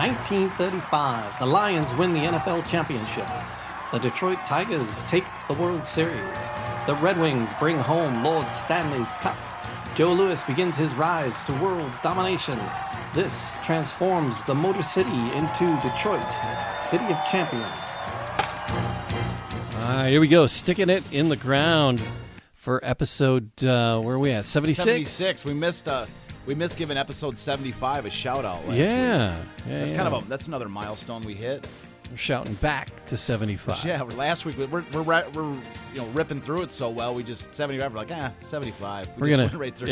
1935, the Lions win the NFL championship. The Detroit Tigers take the World Series. The Red Wings bring home Lord Stanley's Cup. Joe Louis begins his rise to world domination. This transforms the Motor City into Detroit, City of Champions. Here we go, sticking it in the ground for episode, where are we at, 76? 76. We missed giving episode 75 a shout-out last week. Yeah. That's another milestone we hit. We're shouting back to 75. Yeah, last week we're ripping through it so well. We just 75. We're like 75. We're gonna went right through.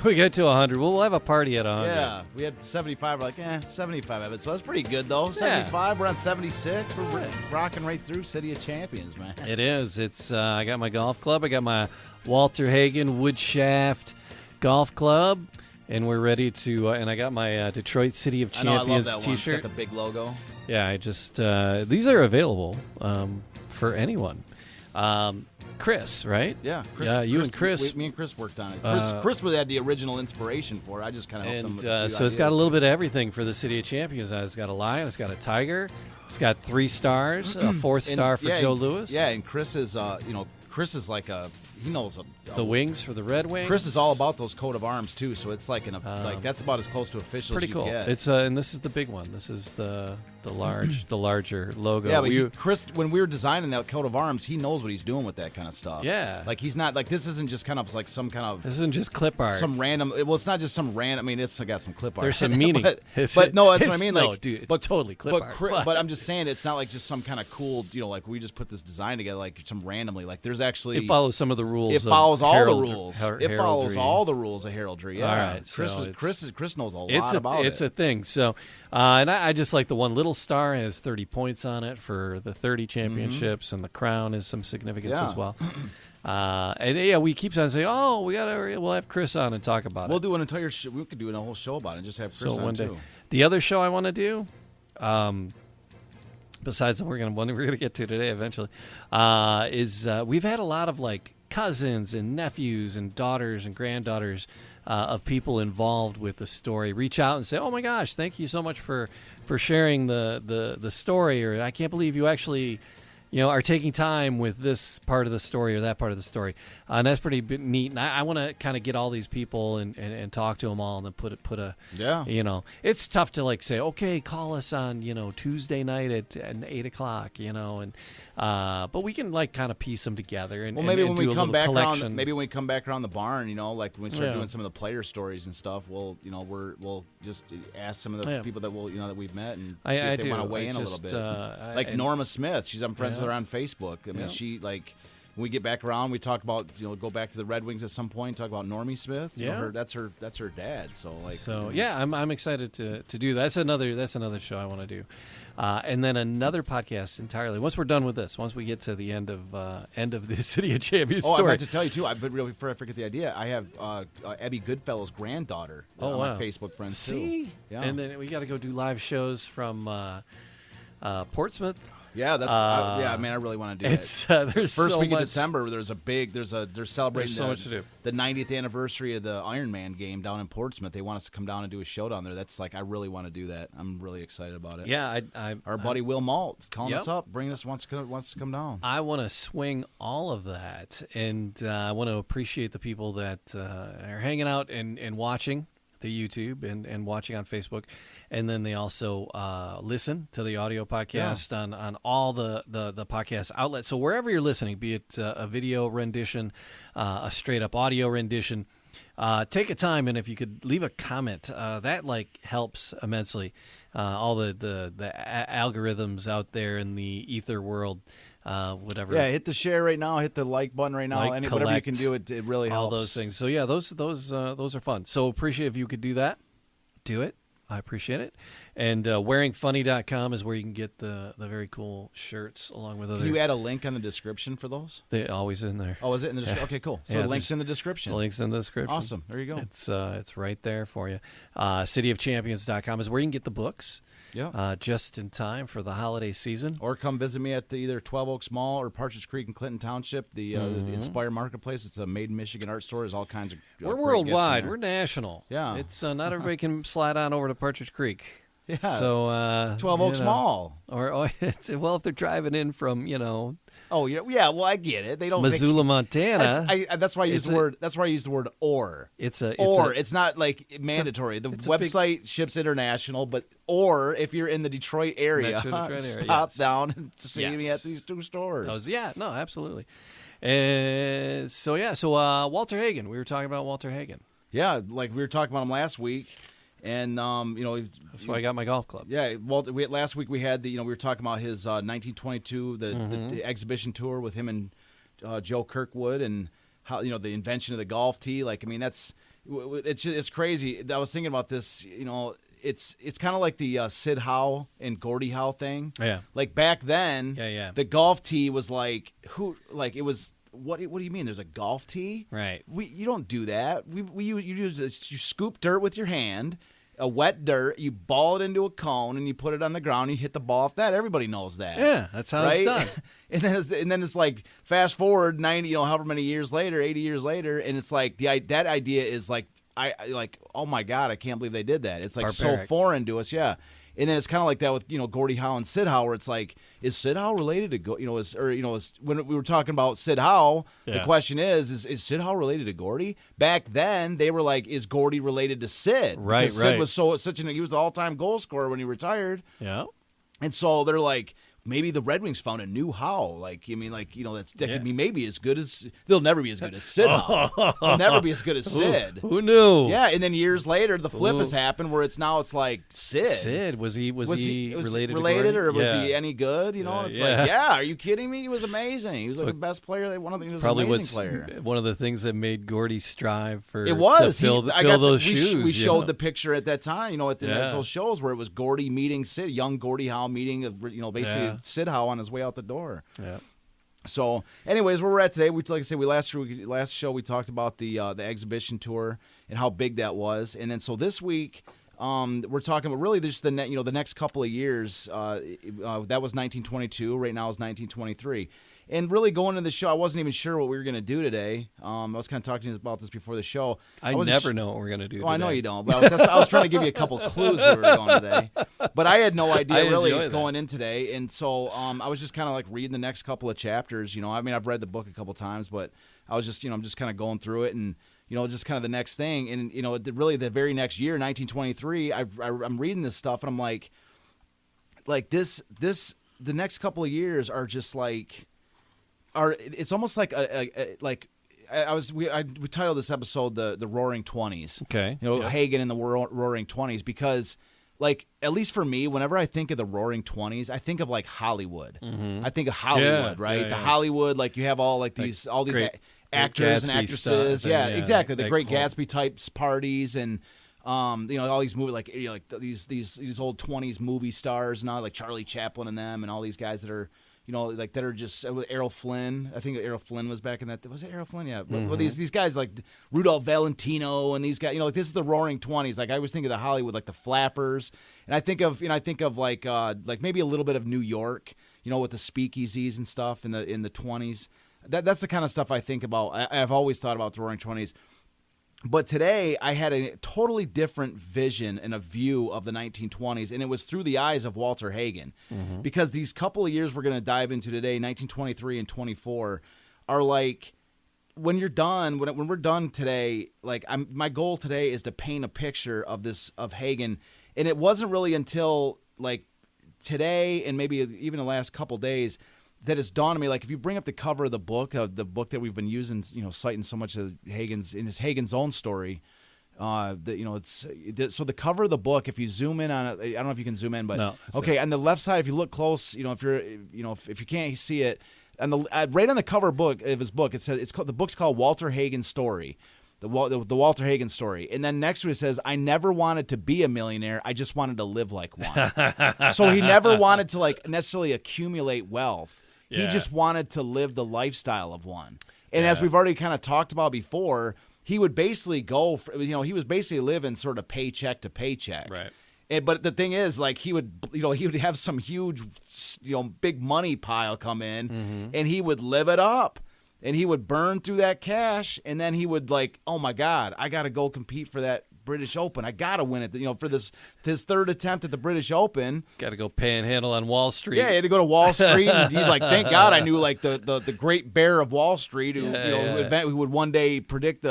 We get to 100. We'll have a party at 100. Yeah, we had 75. We're like 75 of it. So that's pretty good though. 75. We're on 76. We're rocking right through City of Champions, man. It is. It's. I got my golf club. I got my Walter Hagen Woodshaft Golf Club. And we're ready to, and I got my Detroit City of Champions I love that T-shirt. It's got the big logo. Yeah, I just, these are available for anyone. Chris, right? Yeah, you and Chris. Me and Chris worked on it. Chris really had the original inspiration for it. I just kind of helped him with a few so it's got a little bit of everything for the City of Champions. It's got a lion, it's got a tiger, it's got 3 stars, a 4th star for Joe Louis. Yeah, and Chris is, Chris is like he knows the wings for the Red Wings. Chris is all about those coat of arms too, so it's like that's about as close to official as you cool. get. It's and this is the big one. This is the larger logo. Yeah, but Chris, when we were designing that coat of arms, he knows what he's doing with that kind of stuff. Yeah, like he's not like this isn't just kind of like some kind of. This isn't just clip art. Some random. Well, it's not just some random. I mean, it's got some clip art. There's some meaning. but no, that's what I mean. Like, no, dude, it's totally clip art. But I'm just saying, it's not like just some kind of cool. Like we just put this design together, like some randomly. Like there's actually. It follows some of the rules. It follows all the rules. It follows all the rules of heraldry. Yeah. All right. Chris knows a lot about it. It's a thing. So, and I just like the one little star has 30 points on it for the 30 championships, and the crown is some significance as well. And we keep on saying, we'll have Chris on and talk about it. We'll do an entire show. We could do a whole show about it and just have Chris on too. The other show I want to do, besides the one we're gonna get to today eventually, is we've had a lot of like cousins and nephews and daughters and granddaughters of people involved with the story reach out and say, "Oh my gosh, thank you so much for sharing the story," or "I can't believe you actually are taking time with this part of the story or that part of the story," and that's pretty neat. And I want to kind of get all these people and talk to them all, and then put a it's tough to like say, okay, call us on Tuesday night at 8:00, and but we can like kind of piece them together. And maybe when we come back collection. around, maybe when we come back around the barn, like when we start doing some of the player stories and stuff, we'll just ask some of the people that that we've met and see if they want to weigh in a little bit. Like Norma Smith, I'm friends with her on Facebook. I mean, she like. When we get back around, we talk about go back to the Red Wings at some point. Talk about Normie Smith. That's her dad. I'm excited to do that. That's another show I want to do, and then another podcast entirely. Once we're done with this, once we get to the end of the City of Champions story. I meant to tell you too. But really, before I forget the idea, I have Abby Goodfellow's granddaughter on my Facebook friends too. Yeah. And then we got to go do live shows from Portsmouth. Yeah, that's I really want to do that. There's first so week much. of December. They're celebrating so much to do. The 90th anniversary of the Ironman game down in Portsmouth. They want us to come down and do a show down there. That's like I really want to do that. I'm really excited about it. Yeah, our buddy Will Malt calling us up, bringing us wants to come down. I want to swing all of that, and I want to appreciate the people that are hanging out and watching the YouTube and watching on Facebook. And then they also listen to the audio podcast on all the podcast outlets. So wherever you're listening, be it a video rendition, a straight-up audio rendition, take a time, and if you could leave a comment, that helps immensely. All the algorithms out there in the ether world, whatever. Yeah, hit the share right now, hit the like button right now, and whatever you can do, it really helps. All those things. So yeah, those are fun. So appreciate if you could do that. Do it. I appreciate it. And wearingfunny.com is where you can get the very cool shirts along with other. Can you add a link on the description for those? They're always in there. Oh, is it in the description? Okay, cool. So the link's in the description. The link's in the description. Awesome. There you go. It's right there for you. Cityofchampions.com is where you can get the books. just in time for the holiday season. Or come visit me at either 12 Oaks Mall or Partridge Creek in Clinton Township, the Inspire Marketplace. It's a Made in Michigan art store. There's all kinds of We're worldwide. We're national. Yeah. It's not everybody can slide on over to Partridge Creek. Yeah. So 12 Oaks Mall. Or if they're driving in from, Oh yeah, well I get it. They don't Missoula, Montana. That's why I use the word. That's why I use the word or. It's not like mandatory. The website ships international, but or if you're in the Detroit area, stop down and see me at these two stores. Absolutely. So Walter Hagen. We were talking about Walter Hagen. Yeah, like we were talking about him last week. And that's why I got my golf club. Yeah, Walter. Last week we had we were talking about his 1922 the exhibition tour with him and Joe Kirkwood, and how the invention of the golf tee. Like, I mean, it's crazy. I was thinking about this. It's kind of like the Sid Howe and Gordie Howe thing. Yeah. Like back then, the golf tee was like it was. What do you mean? There's a golf tee, right? You don't do that. You scoop dirt with your hand, a wet dirt. You ball it into a cone and you put it on the ground. And you hit the ball off that. Everybody knows that. Yeah, that's how it's done. and then it's like fast forward 90, however many years later, 80 years later, and it's like that idea is like oh my God, I can't believe they did that. It's like barbaric. So foreign to us, yeah. And then it's kind of like that with Gordie Howe and Sid Howe, where it's like, is Sid Howe related to when we were talking about Sid Howe, the question is Sid Howe related to Gordie? Back then they were like, is Gordie related to Sid? Right, because Sid was he was the all-time goal scorer when he retired. Yeah, and so they're like, maybe the Red Wings found a new Howe. Like, I mean, like, that could be maybe as good as – they'll never be as good as Sid Howe. They'll never be as good as Sid. Who knew? Yeah, and then years later, the flip has happened where it's like Sid. Sid, was he related or was he any good? It's like, are you kidding me? He was amazing. He was like the best player. One of the probably an amazing player. One of the things that made Gordie strive for to fill those shoes. We showed the picture at that time, at those shows where it was Gordie meeting Sid, young Gordie Howe meeting, basically Sid Howe on his way out the door. Yeah. So, anyways, where we're at today, last show we talked about the exhibition tour and how big that was, and then so this week we're talking about really just the next couple of years. That was 1922. Right now is 1923. And really going into the show, I wasn't even sure what we were going to do today. I was kind of talking to you about this before the show. I never know what we're going to do today. I know you don't, but I was trying to give you a couple clues where we were going today. But I had no idea really going in today. And so I was just kind of like reading the next couple of chapters. I mean, I've read the book a couple times, but I was just, I'm just kind of going through it and, just kind of the next thing. And, really the very next year, 1923, I'm reading this stuff and I'm like this, the next couple of years are just like, it's almost like we titled this episode the Roaring 20's. Okay. Hagen and the Roaring 20's, because like at least for me, whenever I think of the Roaring 20's, I think of like Hollywood. Mm-hmm. I think of Hollywood, right? The Hollywood, like you have all these actors and actresses. Exactly. The Great Gatsby types parties and all these movies like these old 20's movie stars and all, like Charlie Chaplin and them and all these guys that are that are just Errol Flynn. I think Errol Flynn was back in that. Was it Errol Flynn? Yeah. Mm-hmm. Well, these guys like Rudolph Valentino and these guys. This is the Roaring 20's. Like I always think of the Hollywood, like the Flappers, and I think of like maybe a little bit of New York. With the speakeasies and stuff in the 20's. That's the kind of stuff I think about. I've always thought about the Roaring 20's. But today, I had a totally different vision and a view of the 1920s, and it was through the eyes of Walter Hagen. Mm-hmm. Because these couple of years we're going to dive into today, 1923 and 24, are like, when you're done, when we're done today, like my goal today is to paint a picture of Hagen. And it wasn't really until like today and maybe even the last couple days that it's dawned on me, like if you bring up the cover of the book that we've been using, citing so much of Hagen's own story, so the cover of the book, if you zoom in on it, I don't know if you can zoom in, but no, okay, on the left side, if you look close, if you can't see it, right on the cover of his book, it says the book's called Walter Hagen's Story. The Walter Hagen story. And then next to it says, I never wanted to be a millionaire. I just wanted to live like one. So he never wanted to like necessarily accumulate wealth. Yeah. He just wanted to live the lifestyle of one. And as we've already kind of talked about before, he would basically he was basically living sort of paycheck to paycheck. Right. But the thing is, like, he would have some huge, big money pile come in, and he would live it up. And he would burn through that cash, and then he would like, oh my God, I got to go compete for that British Open. I got to win it. For his third attempt at the British Open. Got to go panhandle on Wall Street. Yeah, he had to go to Wall Street, and he's like, thank God I knew like the great bear of Wall Street who would one day predict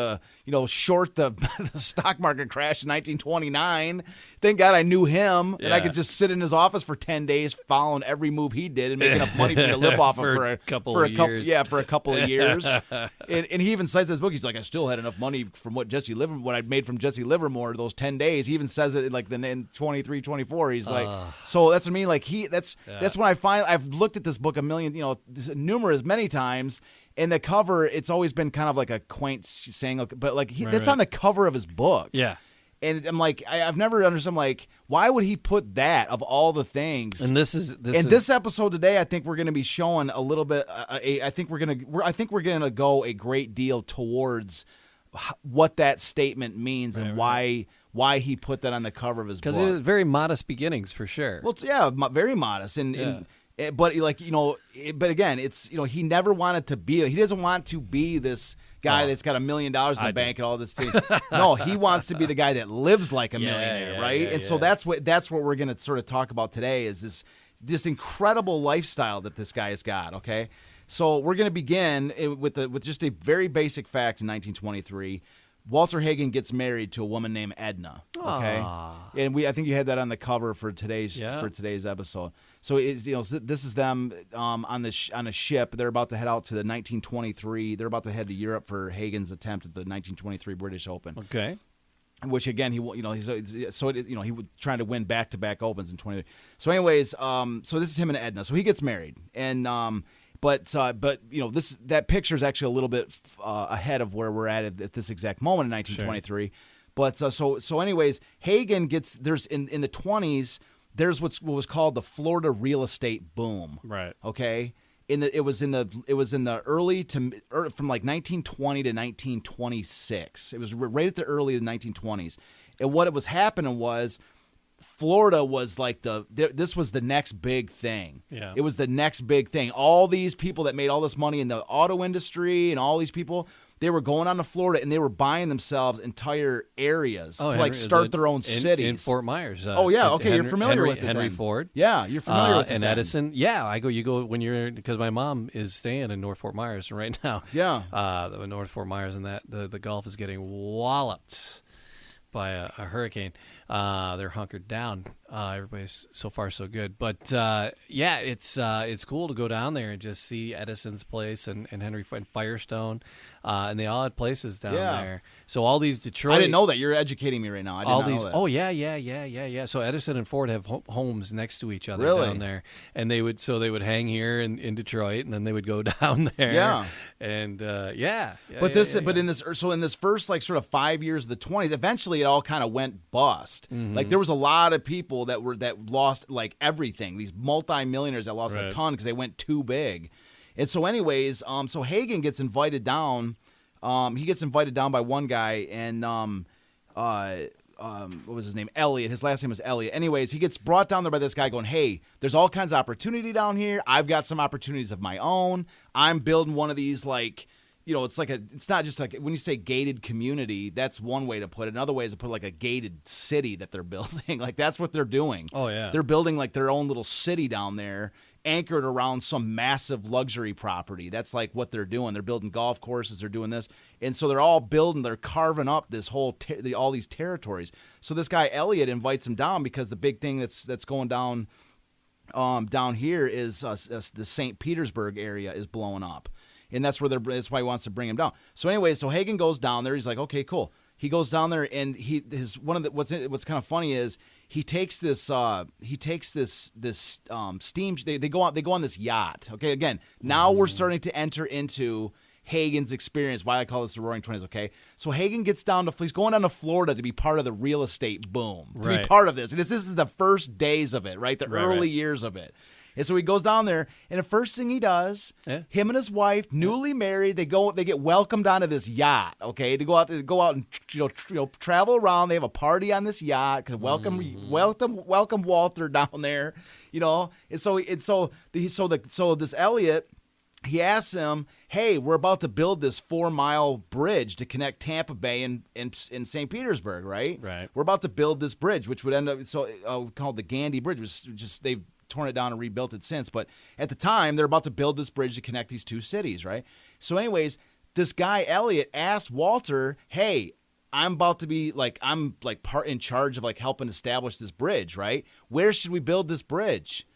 short the stock market crash in 1929. Thank God I knew him, and I could just sit in his office for 10 days following every move he did and make enough money for me to live off of for a couple of years. And he even says in his book, he's like, I still had enough money from what I'd made from Jesse Livermore those 10 days. He even says it like in 23, 24. He's like, so that's what I mean. Like that's when I've looked at this book many times. And the cover, it's always been kind of like a quaint saying, but like that's on the cover of his book. Yeah. And I'm like, I've never understood, like, why would he put that of all the things? And this episode today, I think we're going to be showing a little bit. I think we're going to go a great deal towards what that statement means and why he put that on the cover of his book. Because it was very modest beginnings for sure. Well, yeah, very modest, but again, it's he never wanted to be. He doesn't want to be this guy that's got $1 million in the bank and all this thing. No, he wants to be the guy that lives like a millionaire, right? So that's what we're going to sort of talk about today is this incredible lifestyle that this guy has got. Okay, so we're going to begin with just a very basic fact. In 1923, Walter Hagen gets married to a woman named Edna. Okay, and I think you had that on the cover for today's episode. So this is them on a ship. They're about to head out to the 1923. They're about to head to Europe for Hagen's attempt at the 1923 British Open. Okay. Which again, he was trying to win back-to-back Opens in 20. So anyways, so this is him and Edna. So he gets married, and but that picture is actually a little bit ahead of where we're at this exact moment in 1923. Sure. But so anyways, Hagen gets in the 20s. There's what was called the Florida real estate boom. Right. Okay. It was in the early from like 1920 to 1926. It was right at the early 1920s. And what it was happening was Florida was like this was the next big thing. Yeah. It was the next big thing. All these people that made all this money in the auto industry and all these people, they were going on to Florida and they were buying themselves entire areas to start their own cities. In Fort Myers. You're familiar with it. Henry then. Ford. Yeah, you're familiar with it. And then. Edison. Yeah, you go when you're, because my mom is staying in North Fort Myers right now. Yeah. North Fort Myers, and the Gulf is getting walloped by a hurricane. They're hunkered down. Everybody's so far so good. But it's cool to go down there and just see Edison's place and Henry and Firestone. And they all had places down there. So all these Detroit. I didn't know that. You're educating me right now. I didn't know that. Oh yeah. So Edison and Ford have homes next to each other down there, and they would hang here in Detroit, and then they would go down there. Yeah. And But in this first like sort of 5 years of the 20s, eventually it all kind of went bust. Mm-hmm. Like there was a lot of people that lost like everything. These multi-millionaires that lost a ton because they went too big. And so anyways, so Hagen gets invited down. He gets invited down by one guy, and what was his name? Elliot. His last name was Elliot. Anyways, he gets brought down there by this guy going, hey, there's all kinds of opportunity down here. I've got some opportunities of my own. I'm building one of these like, it's not just like when you say gated community, that's one way to put it. Another way is to put like a gated city that they're building. Like that's what they're doing. Oh, yeah. They're building like their own little city down there, anchored around some massive luxury property. That's like what they're doing. They're building golf courses. They're doing this. And so they're all building, they're carving up this whole, all these territories. So this guy, Elliot, invites him down because the big thing that's going down here is the St. Petersburg area is blowing up. And that's why he wants to bring him down. So anyway, so Hagen goes down there. He's like, okay, cool. He goes down there, and what's kind of funny is he takes this steam. They go on this yacht. Okay, again, now we're starting to enter into Hagen's experience. Why I call this the Roaring '20s. Okay, so Hagen gets he's going down to Florida to be part of the real estate boom, to be part of this. And this is the first days of it, right? The early years of it. And so he goes down there, and the first thing he does, him and his wife, newly married, they get welcomed onto this yacht. Okay, to go out and travel around. They have a party on this yacht. Welcome Walter down there. And so this Elliot, he asks him, hey, we're about to build this 4-mile bridge to connect Tampa Bay and St. Petersburg, right? Right. We're about to build this bridge, which would end up called the Gandhi Bridge. Which just they've torn it down and rebuilt it since. But at the time, they're about to build this bridge to connect these two cities, right? So anyways, this guy, Elliot, asked Walter, hey, I'm about to be part in charge of helping establish this bridge, right? Where should we build this bridge?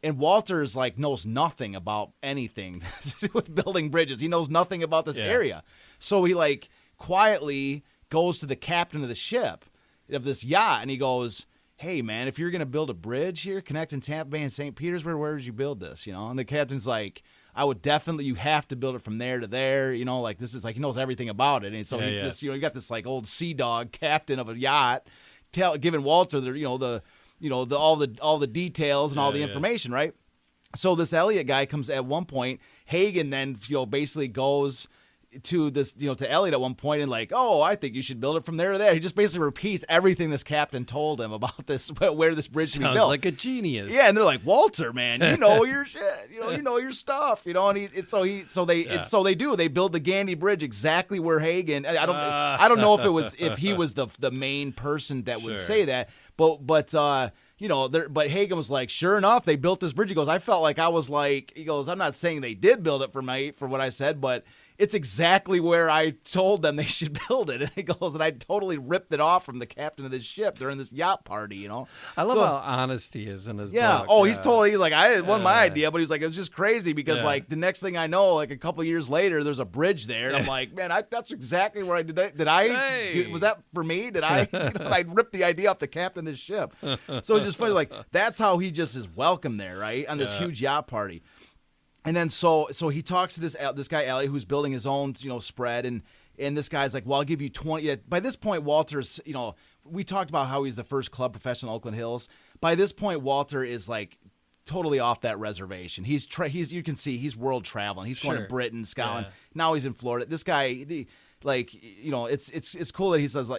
And Walter's knows nothing about anything to do with building bridges. He knows nothing about this area. So he quietly goes to the captain of the ship of this yacht and he goes, hey man, if you're going to build a bridge here connecting Tampa Bay and St. Petersburg, where would you build this? And the captain's like, I would definitely, you have to build it from there to there. This is he knows everything about it. And so he's this, you got this old sea dog captain of a yacht giving Walter all the details and all the information, right? So this Elliot guy comes at one point. Hagen then basically goes to this to Elliot at one point and I think you should build it from there to there. He just basically repeats everything this captain told him about this, where this bridge should be built. Sounds like a genius. Yeah, and they're like, Walter, man, you know your shit, you know your stuff, and so they do. They build the Gandhi Bridge exactly where Hagen. I don't know if he was the main person that would say that, but Hagen was like, sure enough, they built this bridge. He goes, I felt like I was he goes, I'm not saying they did build it for what I said, but it's exactly where I told them they should build it. And he goes, and I totally ripped it off from the captain of this ship during this yacht party, I love how honest he is in his book. He's like, it wasn't my idea, but he's like, it was just crazy because the next thing I know, a couple of years later, there's a bridge there. And I'm like, man, that's exactly where I did that. Was that for me? Did I, I ripped the idea off the captain of this ship. So it's just funny. That's how he just is welcome there, right? On this huge yacht party. And then so he talks to this guy Elliot who's building his own spread, and this guy's like, well, I'll give you 20. By this point, Walter's we talked about how he's the first club professional in Oakland Hills. By this point, Walter is totally off that reservation. He's you can see he's world traveling. He's going to Britain, Scotland. Now he's in Florida. This guy, it's cool that he says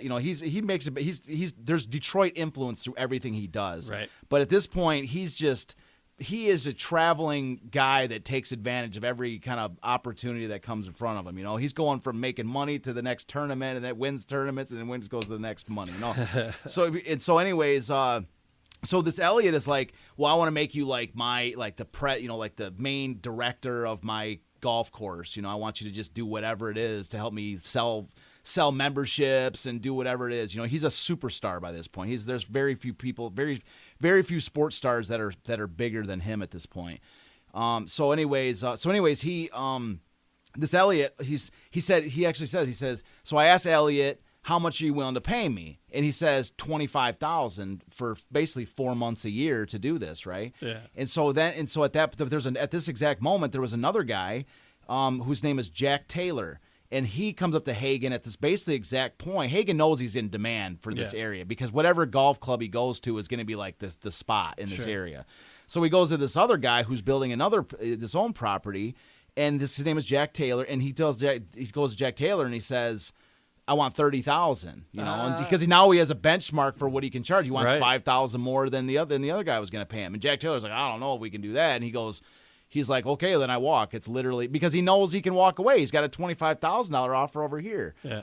there's Detroit influence through everything he does. Right. But at this point, he is a traveling guy that takes advantage of every kind of opportunity that comes in front of him. He's going from making money to the next tournament, and then wins tournaments, and then goes to the next money. So this Elliot is like, well, I want to make you the main director of my golf course. I want you to just do whatever it is to help me sell memberships and do whatever it is. He's a superstar by this point. There's very few people, very few sports stars that are bigger than him at this point. So anyways, this Elliot, he says, so I asked Elliot, how much are you willing to pay me? And he says $25,000 for basically 4 months a year to do this, right? Yeah. At this exact moment, there was another guy whose name is Jack Taylor. And he comes up to Hagen at this basically exact point. Hagen knows he's in demand for this area because whatever golf club he goes to is going to be the spot in this area. So he goes to this other guy who's building this own property, and his name is Jack Taylor. And he goes to Jack Taylor and he says, I want $30,000, and because now he has a benchmark for what he can charge. He wants $5,000 more than the other guy was going to pay him. And Jack Taylor's like, I don't know if we can do that. And he's like, okay, then I walk. It's literally because he knows he can walk away. He's got a $25,000 offer over here. Yeah.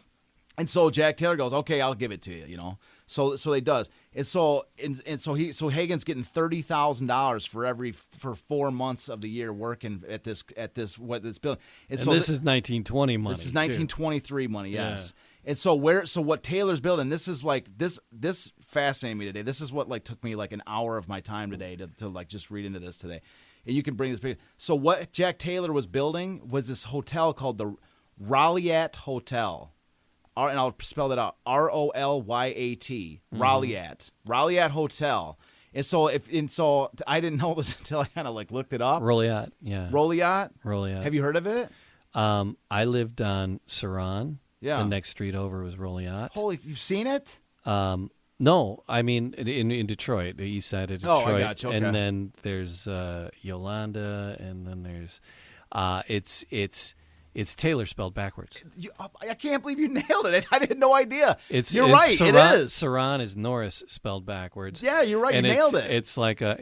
And so Jack Taylor goes, okay, I'll give it to you, So he does. And so Hagen's getting $30,000 for 4 months of the year working at this building. And so this is 1920 money. This is 1923 money, yes. Yeah. And so what Taylor's building, this is this fascinated me today. This is what took me an hour of my time today to just read into this today. And you can bring this picture. So what Jack Taylor was building was this hotel called the Rolyat Hotel. And I'll spell that out. Rolyat. Rolyat Hotel. And so I didn't know this until I kind of looked it up. Rolyat, yeah. Rolyat. Have you heard of it? I lived on Saran. Yeah. The next street over was Rolyat. Holy, you've seen it? No, I mean in Detroit, the east side of Detroit. Oh, I got you. Okay. And then there's Yolanda, and then there's it's Taylor spelled backwards. I can't believe you nailed it. I had no idea. You're right. It is. Saran is Norris spelled backwards. Yeah, you're right. And you nailed it. It's like my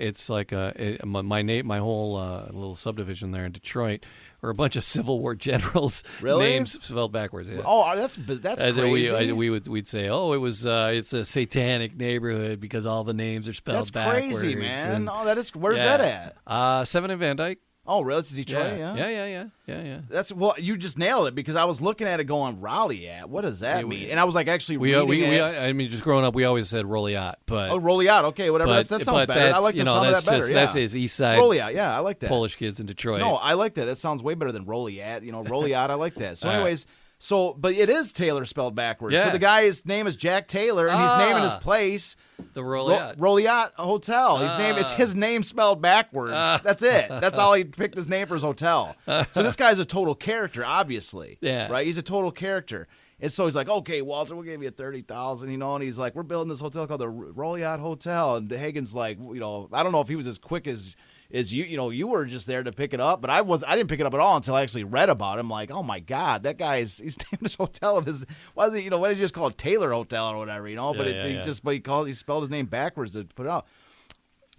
whole little subdivision there in Detroit. Or a bunch of Civil War generals' names spelled backwards. Yeah. Oh, that's crazy. We'd say, it's a satanic neighborhood because all the names are spelled backwards. That's crazy, man. Where's that at? 7 in Van Dyke. Oh, really? It's Detroit, Yeah. Well, you just nailed it because I was looking at it going, Raleigh at? What does that mean? And I was like, actually reading it. I mean, just growing up, we always said Roliat. But Roliat, okay, whatever. That sounds better. I like the sound of that better. That's his east side. Roliat, yeah, I like that. Polish kids in Detroit. No, I like that. That sounds way better than Roliat. Roliat, I like that. So anyways... but it is Taylor spelled backwards. Yeah. So the guy's name is Jack Taylor, and he's naming his place the Roliat Hotel. It's his name spelled backwards. That's it. That's all he picked his name for his hotel. So this guy's a total character, obviously. Yeah. Right? He's a total character. And so he's like, okay, Walter, we'll give you $30,000, and he's like, we're building this hotel called the Roliat Hotel. And Hagen's like, I don't know if he was as quick as you were just there to pick it up, but I didn't pick it up at all until I actually read about him. Like, oh my God, that guy's he's named his hotel of his why did he just call it Taylor Hotel or whatever, he spelled his name backwards to put it out.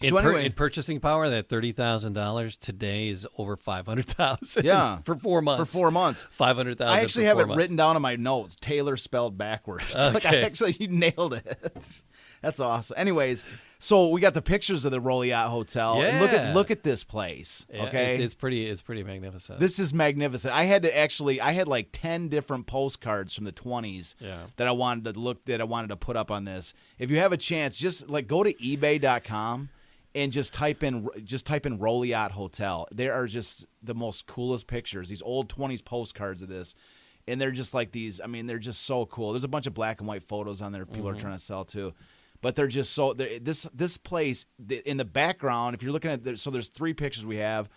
In purchasing power, that $30,000 today is over $500,000. Yeah, for 4 months. For 4 months, $500,000. I actually have it written down in my notes. Taylor spelled backwards. Okay. You nailed it. That's awesome. Anyways, so we got the pictures of the Roliat Hotel. Yeah. And look at this place. Okay, it's pretty magnificent. This is magnificent. I had like 10 different postcards from the 20s that I wanted to put up on this. If you have a chance, just like go to eBay.com. And just type in Roliat Hotel. There are just the most coolest pictures. These old 20s postcards of this, and they're just like these. I mean, they're just so cool. There's a bunch of black and white photos on there. People are trying to sell too, but they're just so. This place in the background. If you're looking at, so there's 3 pictures we have.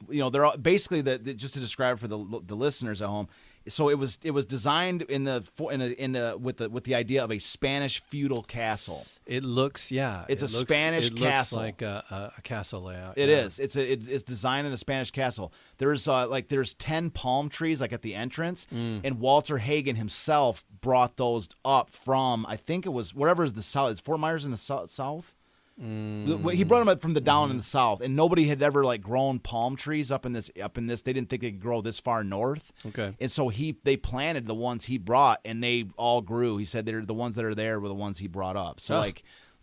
They're all, basically just to describe for the listeners at home. So it was designed with the idea of a Spanish feudal castle. It looks It's a Spanish castle. It looks like a castle layout. It is. It's designed in a Spanish castle. There's 10 palm trees like at the entrance, and Walter Hagen himself brought those up from, I think it was whatever is the south. Is Fort Myers in the south? He brought them up from the down in the south, and nobody had ever grown palm trees up in this. They didn't think they could grow this far north. Okay, and so they planted the ones he brought, and they all grew. He said the ones that are there were the ones he brought up. So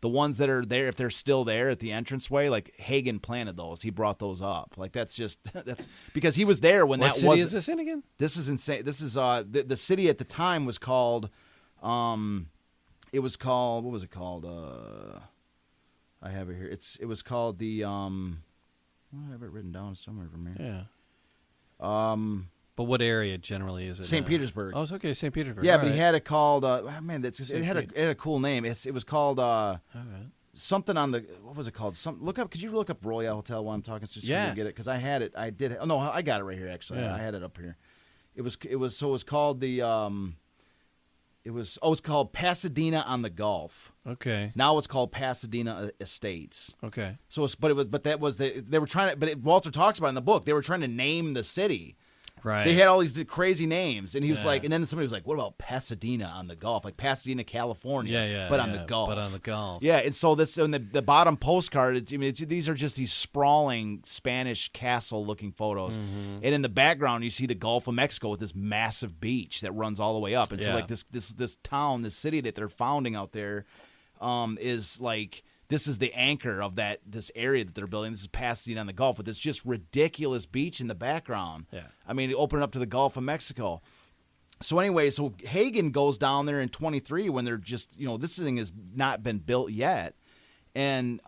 the ones that are there, if they're still there at the entranceway, Hagen planted those. He brought those up. That's because he was there when what that was. What city is this in again? This is insane. This is the city at the time was called. It was called, what was it called? I have it here. It was called the I have it written down somewhere from here. Yeah. But what area generally is it? St. Petersburg. Oh, it's okay, St. Petersburg. Yeah, but he had it called it had a cool name. It was called something on the, what was it called? Could you look up Roliat Hotel while I'm talking so you can get it? Because I had it. I did. Oh no, I got it right here actually. Yeah. I had it up here. It was called the it's called Pasadena on the Gulf. Okay. Now it's called Pasadena Estates. Okay. So they were trying to, Walter talks about it in the book. They were trying to name the city. Right. They had all these crazy names, and he was like, and then somebody was like, "What about Pasadena on the Gulf, like Pasadena, California? On the Gulf, but on the Gulf." Yeah, and so this in the bottom postcard. These are just these sprawling Spanish castle-looking photos, and in the background you see the Gulf of Mexico with this massive beach that runs all the way up, and so this town, this city that they're founding out there, is like. This is the anchor of this area that they're building. This is Pasadena on the Gulf with this just ridiculous beach in the background. Yeah. I mean, open up to the Gulf of Mexico. So anyway, Hagen goes down there in 23 when they're just, this thing has not been built yet. And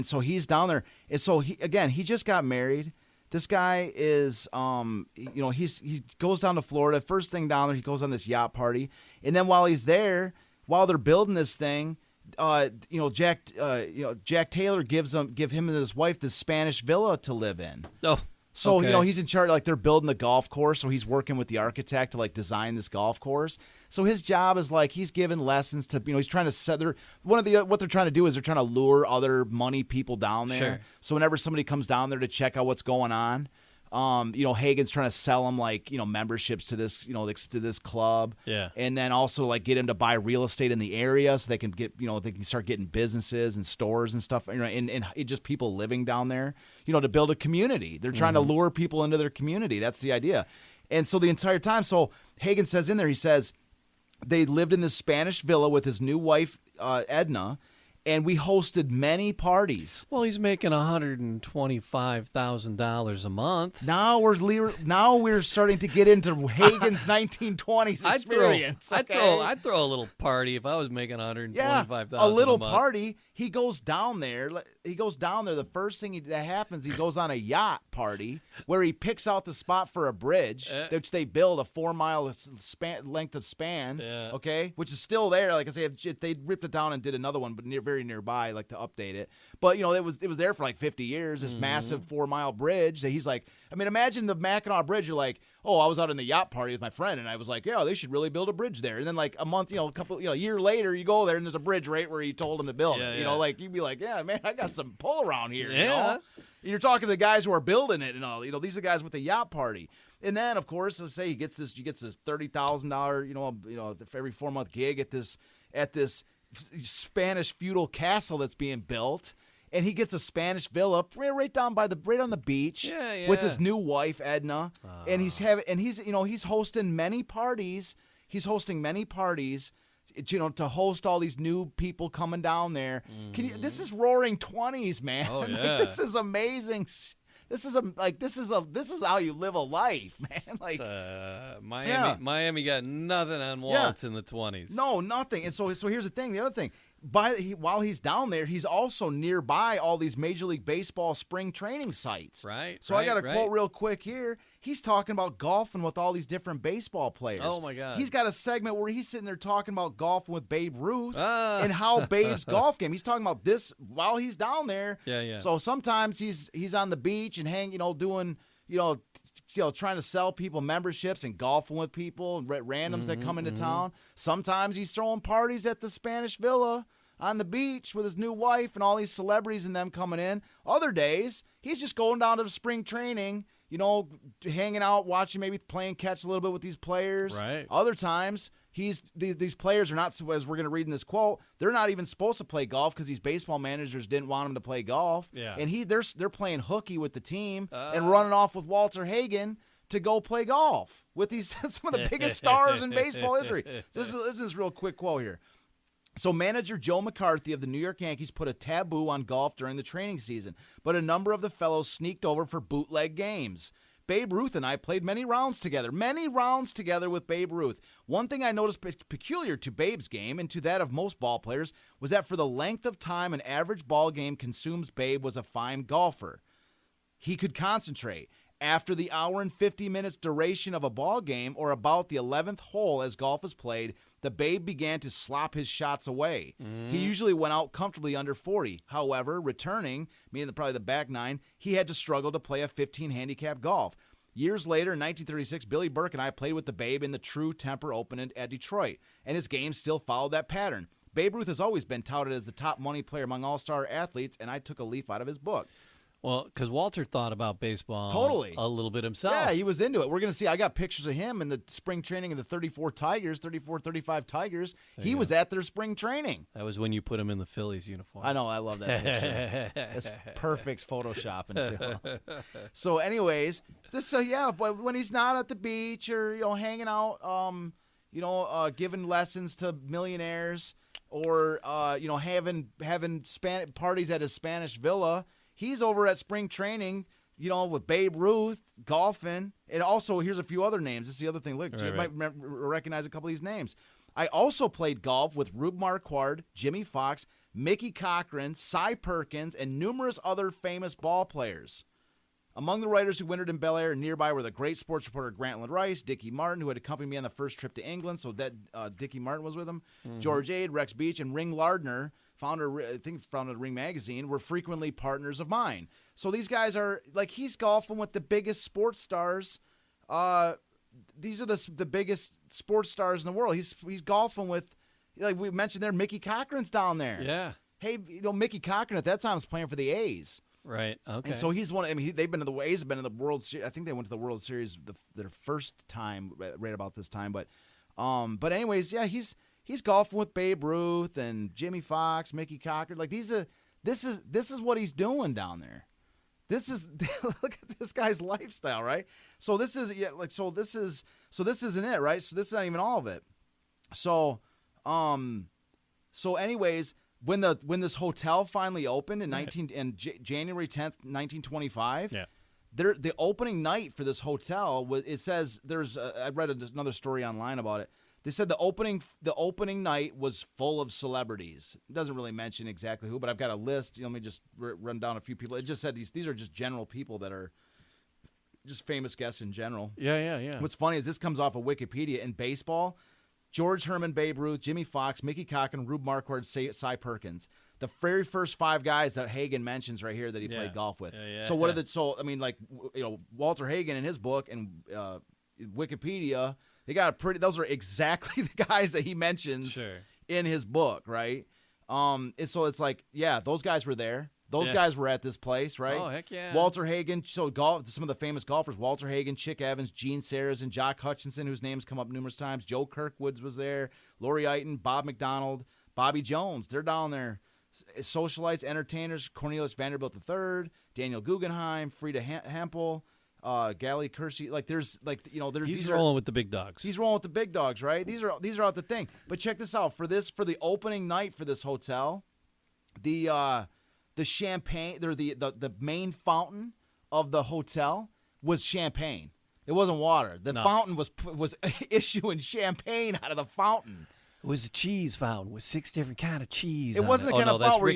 so he's down there. And so he just got married. This guy is, he goes down to Florida. First thing down there, he goes on this yacht party. And then while he's there, while they're building this thing, Jack Taylor give him and his wife this Spanish villa to live in. Oh, So, he's in charge, like they're building the golf course, so he's working with the architect to like design this golf course. So his job is like he's giving lessons to, he's trying to set what they're trying to do is they're trying to lure other money people down there. Sure. So whenever somebody comes down there to check out what's going on, Hagen's trying to sell them like, memberships to this, to this club. Yeah. And then also like get him to buy real estate in the area so they can get, they can start getting businesses and stores and stuff, and just people living down there, to build a community. They're trying to lure people into their community. That's the idea. And so the entire time, Hagen says in there, he says they lived in this Spanish villa with his new wife, Edna, and we hosted many parties. Well, he's making $125,000 a month. Now we're starting to get into Hagen's 1920s experience. I'd throw a little party if I was making $125,000. A little party. He goes down there. The first thing that happens, he goes on a yacht party where he picks out the spot for a bridge, which they build a 4-mile length of span. Yeah. Okay, which is still there. Like I say, they ripped it down and did another one, but very nearby, like to update it. But it was there for like 50 years. This massive 4-mile bridge that he's like. I mean, imagine the Mackinac Bridge. You're like, oh, I was out in the yacht party with my friend, and I was like, yeah, they should really build a bridge there. And then like a month, a year later, you go there and there's a bridge right where he told him to build it. Like you'd be like, yeah, man, I got some pull around here. Yeah. You're talking to the guys who are building it and all. These are the guys with the yacht party. And then, of course, let's say he gets this $30,000, every 4-month gig at this Spanish feudal castle that's being built. And he gets a Spanish villa right on the beach with his new wife Edna, and he's hosting many parties. He's hosting many parties, to host all these new people coming down there. This is Roaring 20s, man. Oh, yeah. This is amazing. This is how you live a life, man. Like Miami got nothing on Waltz in the 20s. No, nothing. And so here's the thing. The other thing. While he's down there, he's also nearby all these Major League Baseball spring training sites. Right. So I got a quote real quick here. He's talking about golfing with all these different baseball players. Oh, my God. He's got a segment where he's sitting there talking about golfing with Babe Ruth and how Babe's golf game. He's talking about this while he's down there. Yeah. So sometimes he's on the beach and doing, trying to sell people memberships and golfing with people and randoms that come into town. Sometimes he's throwing parties at the Spanish Villa on the beach with his new wife and all these celebrities and them coming in. Other days, he's just going down to the spring training, hanging out, watching, maybe playing catch a little bit with these players. Right. Other times, these players are not, as we're going to read in this quote, they're not even supposed to play golf because these baseball managers didn't want them to play golf. Yeah. And they're playing hooky with the team and running off with Walter Hagen to go play golf with these some of the biggest stars in baseball history. This is a real quick quote here. So manager Joe McCarthy of the New York Yankees put a taboo on golf during the training season, but a number of the fellows sneaked over for bootleg games. Babe Ruth and I played many rounds together with Babe Ruth. One thing I noticed peculiar to Babe's game and to that of most ball players was that for the length of time an average ball game consumes, Babe was a fine golfer. He could concentrate. After the hour and 50 minutes duration of a ball game, or about the 11th hole as golf is played, the Babe began to slop his shots away. He usually went out comfortably under 40. However, returning, meaning probably the back nine, he had to struggle to play a 15 handicap golf. Years later, in 1936, Billy Burke and I played with the Babe in the True Temper Open at Detroit, and his game still followed that pattern. Babe Ruth has always been touted as the top money player among all-star athletes, and I took a leaf out of his book. Well, because Walter thought about baseball totally a little bit himself. Yeah, he was into it. We're going to see. I got pictures of him in the spring training of the 35 Tigers. He was at their spring training. That was when you put him in the Phillies uniform. I know. I love that picture. It's perfect photoshopping, too. So, anyways, but when he's not at the beach or, hanging out, giving lessons to millionaires or, having parties at his Spanish villa, he's over at spring training, with Babe Ruth, golfing. And also, here's a few other names. This is the other thing. Look, you might recognize a couple of these names. I also played golf with Rube Marquard, Jimmy Fox, Mickey Cochran, Cy Perkins, and numerous other famous ball players. Among the writers who wintered in Bel Air and nearby were the great sports reporter Grantland Rice, Dickie Martin, who had accompanied me on the first trip to England, so that Dickie Martin was with him, George Ade, Rex Beach, and Ring Lardner, founder of Ring Magazine, were frequently partners of mine. So these guys are like, he's golfing with the biggest sports stars. These are the biggest sports stars in the world. He's golfing with, like we mentioned there, Mickey Cochran's down there. Yeah. Hey, Mickey Cochran at that time was playing for the A's. Right. Okay. And so he's one. I mean, they've been to the A's, have been in the World Series. I think they went to the World Series their first time, right about this time. But anyways, yeah, he's golfing with Babe Ruth and Jimmy Fox, Mickey Cochran. Like this is what he's doing down there. This is look at this guy's lifestyle, right? So this isn't it, right? So this is not even all of it. So anyways, when this hotel finally opened in January 10th, 1925, the opening night for this hotel was, it says I read another story online about it. They said the opening night was full of celebrities. It doesn't really mention exactly who, but I've got a list. Let me just run down a few people. It just said these are just general people that are just famous guests in general. Yeah. What's funny is this comes off of Wikipedia. In baseball, George Herman, Babe Ruth, Jimmy Fox, Mickey Cochran, Rube Marquardt, Cy Perkins. The very first 5 guys that Hagen mentions right here that he played golf with. So what are the? So I mean, like, Walter Hagen in his book and Wikipedia, they got those are exactly the guys that he mentions in his book, right? And so it's like, yeah, those guys were there. Those guys were at this place, right? Oh, heck yeah. Walter Hagen, some of the famous golfers, Walter Hagen, Chick Evans, Gene Sarazen, Jock Hutchinson, whose names come up numerous times. Joe Kirkwoods was there. Laurie Eaton, Bob McDonald, Bobby Jones. They're down there. Socialites, entertainers, Cornelius Vanderbilt III, Daniel Guggenheim, Frida Hempel, Gally Kersey. Like there's he's rolling with the big dogs. He's rolling with the big dogs, right? These are out the thing. But check this out. For the opening night for this hotel, the champagne, the main fountain of the hotel was champagne. It wasn't water. The fountain was issuing champagne out of the fountain. It was a cheese fountain with 6 different kind of cheese. It wasn't the kind of fountain where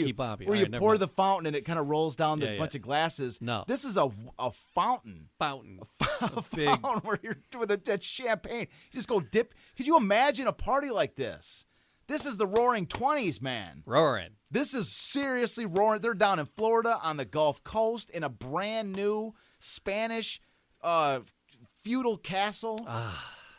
you pour mind. the fountain and it kind of rolls down the bunch of glasses. No, this is a fountain. A big fountain where you're with that champagne. You just go dip. Could you imagine a party like this? This is the Roaring 20s, man. Roaring. This is seriously roaring. They're down in Florida on the Gulf Coast in a brand new Spanish feudal castle.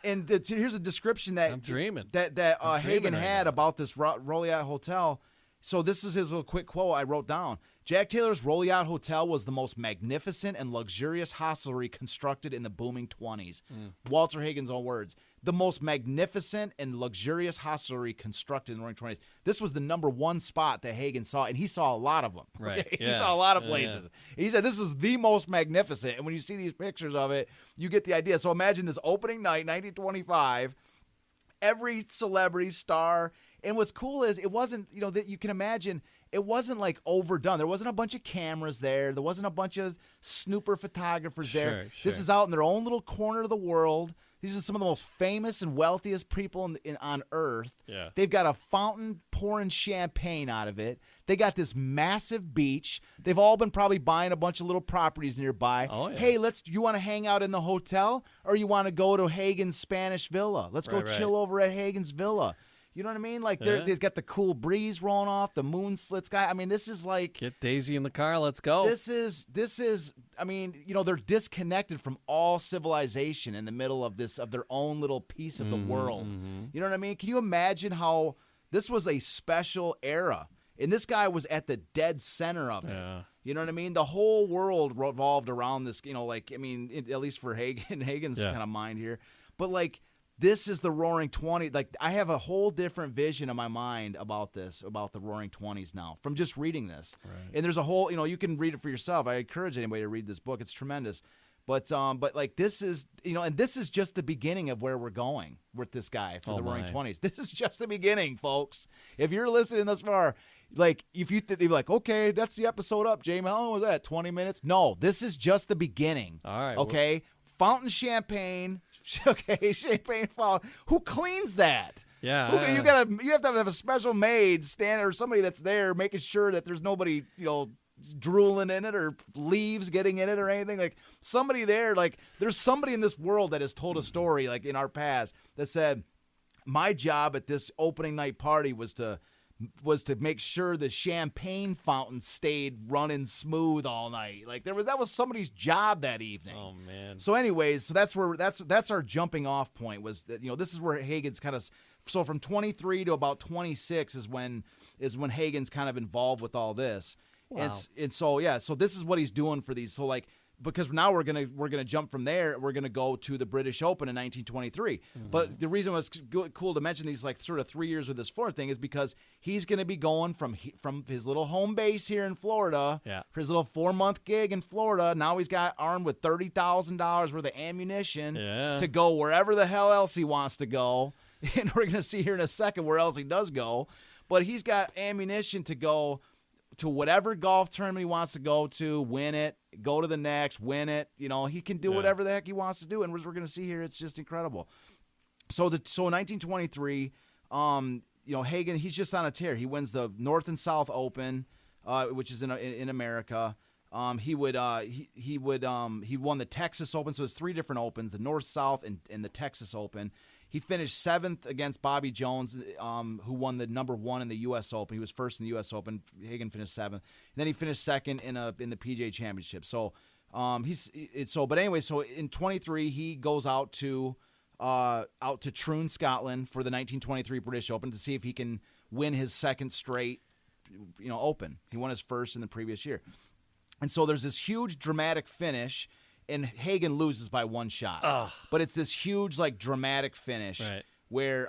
And here's a description that I'm dreaming. that Hagen had about this Rolliat Hotel. So this is his little quick quote I wrote down. Jack Taylor's Rolliat Hotel was the most magnificent and luxurious hostelry constructed in the booming 20s. Walter Hagen's own words. The most magnificent and luxurious hostelry constructed in the roaring 20s. This was the number 1 spot that Hagen saw, and he saw a lot of them. Right. He saw a lot of places. Yeah. He said this is the most magnificent. And when you see these pictures of it, you get the idea. So imagine this opening night, 1925, every celebrity star. And what's cool is it wasn't, that you can imagine, it wasn't like overdone. There wasn't a bunch of cameras there. There wasn't a bunch of snooper photographers there. Sure. This is out in their own little corner of the world. These are some of the most famous and wealthiest people on Earth. Yeah. They've got a fountain pouring champagne out of it. They got this massive beach. They've all been probably buying a bunch of little properties nearby. Oh, yeah. Hey, you want to hang out in the hotel or you want to go to Hagen's Spanish Villa? Let's go chill over at Hagen's Villa. You know what I mean? Like they've got the cool breeze rolling off, the moon slit sky. I mean, this is like get Daisy in the car. Let's go. This is. I mean, they're disconnected from all civilization in the middle of their own little piece of the world. Mm-hmm. You know what I mean? Can you imagine how this was a special era, and this guy was at the dead center of it. Yeah. You know what I mean? The whole world revolved around this. At least for Hagen's kind of mind here, but like. This is the Roaring 20s. Like, I have a whole different vision in my mind about the Roaring 20s now from just reading this. Right. And there's a whole, you can read it for yourself. I encourage anybody to read this book. It's tremendous. But like this is, and this is just the beginning of where we're going with this guy for the Roaring 20s. This is just the beginning, folks. If you're listening this far, like if you you're like, okay, that's the episode up, Jamie. How long was that? 20 minutes? No, this is just the beginning. All right. Okay. Fountain champagne. Okay, champagne fountain. Who cleans that? Yeah. You have to have a special maid or somebody that's there making sure that there's nobody, drooling in it or leaves getting in it or anything. Like somebody there, like there's somebody in this world that has told a story like in our past that said, my job at this opening night party was to was to make sure the champagne fountain stayed running smooth all night. Like that was somebody's job that evening. Oh man. So anyways, so that's our jumping off point, was that, this is where Hagen's kind of, so from 23 to about 26 is when Hagen's kind of involved with all this. Wow. And so this is what he's doing for these. So like, because now we're gonna jump from there. We're gonna go to the British Open in 1923. Mm-hmm. But the reason it was cool to mention these like sort of 3 years with this Florida thing is because he's gonna be going from his little home base here in Florida, for his little 4-month gig in Florida. Now he's got armed with $30,000 worth of ammunition to go wherever the hell else he wants to go. And we're gonna see here in a second where else he does go. But he's got ammunition to go to whatever golf tournament he wants to go to, win it, go to the next, win it. He can do whatever the heck he wants to do, and as we're going to see here, it's just incredible. So in 1923, Hagen, he's just on a tear. He wins the North and South Open, which is in America. He won the Texas Open, so it's 3 different Opens: the North, South, and the Texas Open. He finished 7th against Bobby Jones, who won the number 1 in the U.S. Open. He was first in the U.S. Open. Hagen finished 7th, and then he finished 2nd in the PGA Championship. So but anyway, so in 23 he goes out to Troon, Scotland for the 1923 British Open to see if he can win his 2nd straight, Open. He won his first in the previous year, and so there's this huge dramatic finish. And Hagen loses by 1 shot. Ugh. But it's this huge, like, dramatic finish where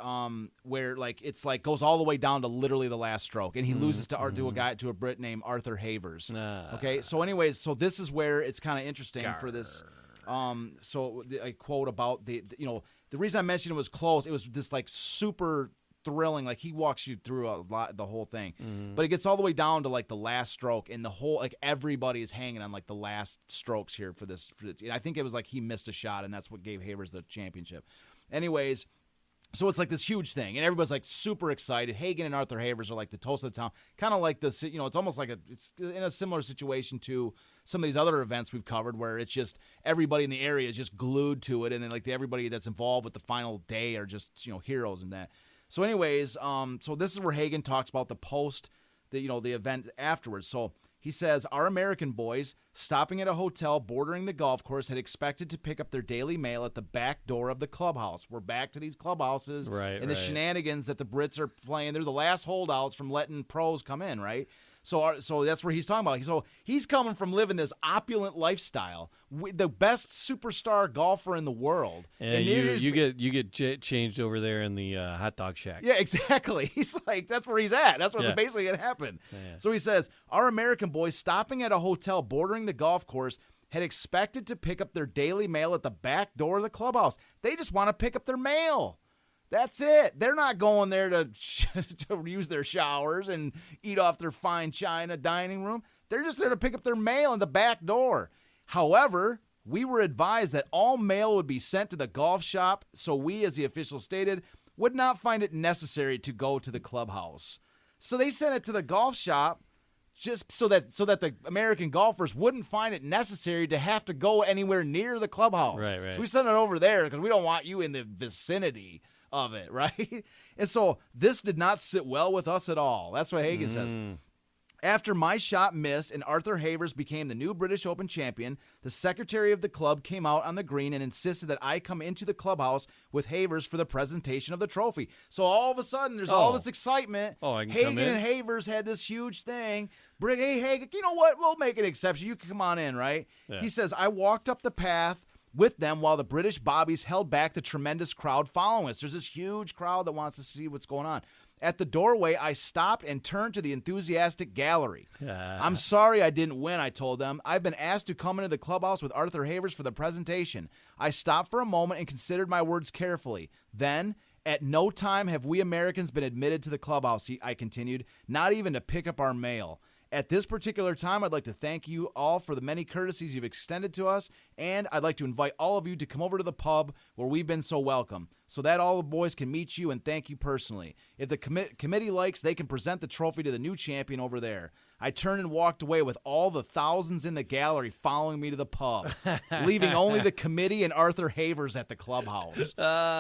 like it's like goes all the way down to literally the last stroke, and he loses to a Brit named Arthur Havers. Okay, so anyways, so this is where it's kind of interesting for this. So a quote about the reason I mentioned it was close. It was this like super thrilling, like he walks you through the whole thing, but it gets all the way down to like the last stroke, and the whole, like, everybody is hanging on like the last strokes here for this. I think it was like he missed a shot, and that's what gave Havers the championship. Anyways, so it's like this huge thing, and everybody's like super excited. Hagen and Arthur Havers are like the toast of the town, kind of like this. It's almost like it's in a similar situation to some of these other events we've covered, where it's just everybody in the area is just glued to it, and then like everybody that's involved with the final day are just heroes in that. So anyways, so this is where Hagen talks about the event afterwards. So he says, our American boys, stopping at a hotel bordering the golf course, had expected to pick up their daily mail at the back door of the clubhouse. We're back to these clubhouses and the shenanigans that the Brits are playing. They're the last holdouts from letting pros come in, right? So that's where he's talking about. So he's coming from living this opulent lifestyle, the best superstar golfer in the world. And you get changed over there in the hot dog shack. Yeah, exactly. He's like, that's where he's at. That's what's basically going to happen. Yeah. So he says, our American boys stopping at a hotel bordering the golf course had expected to pick up their daily mail at the back door of the clubhouse. They just want to pick up their mail. That's it. They're not going there to use their showers and eat off their fine china dining room. They're just there to pick up their mail in the back door. However, we were advised that all mail would be sent to the golf shop, so we, as the official stated, would not find it necessary to go to the clubhouse. So they sent it to the golf shop just so that the American golfers wouldn't find it necessary to have to go anywhere near the clubhouse. Right. So we sent it over there because we don't want you in the vicinity of it, right? And so this did not sit well with us at all. That's what Hagen says. After my shot missed and Arthur Havers became the new British Open champion, the secretary of the club came out on the green and insisted that I come into the clubhouse with Havers for the presentation of the trophy. So all of a sudden, there's all this excitement. Hagen and Havers had this huge thing. Hey, Hagen, you know what? We'll make an exception. You can come on in, right? Yeah. He says, I walked up the path with them while the British bobbies held back the tremendous crowd following us. There's this huge crowd that wants to see what's going on. At the doorway, I stopped and turned to the enthusiastic gallery. I'm sorry I didn't win, I told them. I've been asked to come into the clubhouse with Arthur Havers for the presentation. I stopped for a moment and considered my words carefully. Then, at no time have we Americans been admitted to the clubhouse, I continued, not even to pick up our mail. At this particular time, I'd like to thank you all for the many courtesies you've extended to us, and I'd like to invite all of you to come over to the pub where we've been so welcome. so that all the boys can meet you and thank you personally. If the committee likes, they can present the trophy to the new champion over there. I turned and walked away with all the thousands in the gallery following me to the pub, leaving only the committee and Arthur Havers at the clubhouse.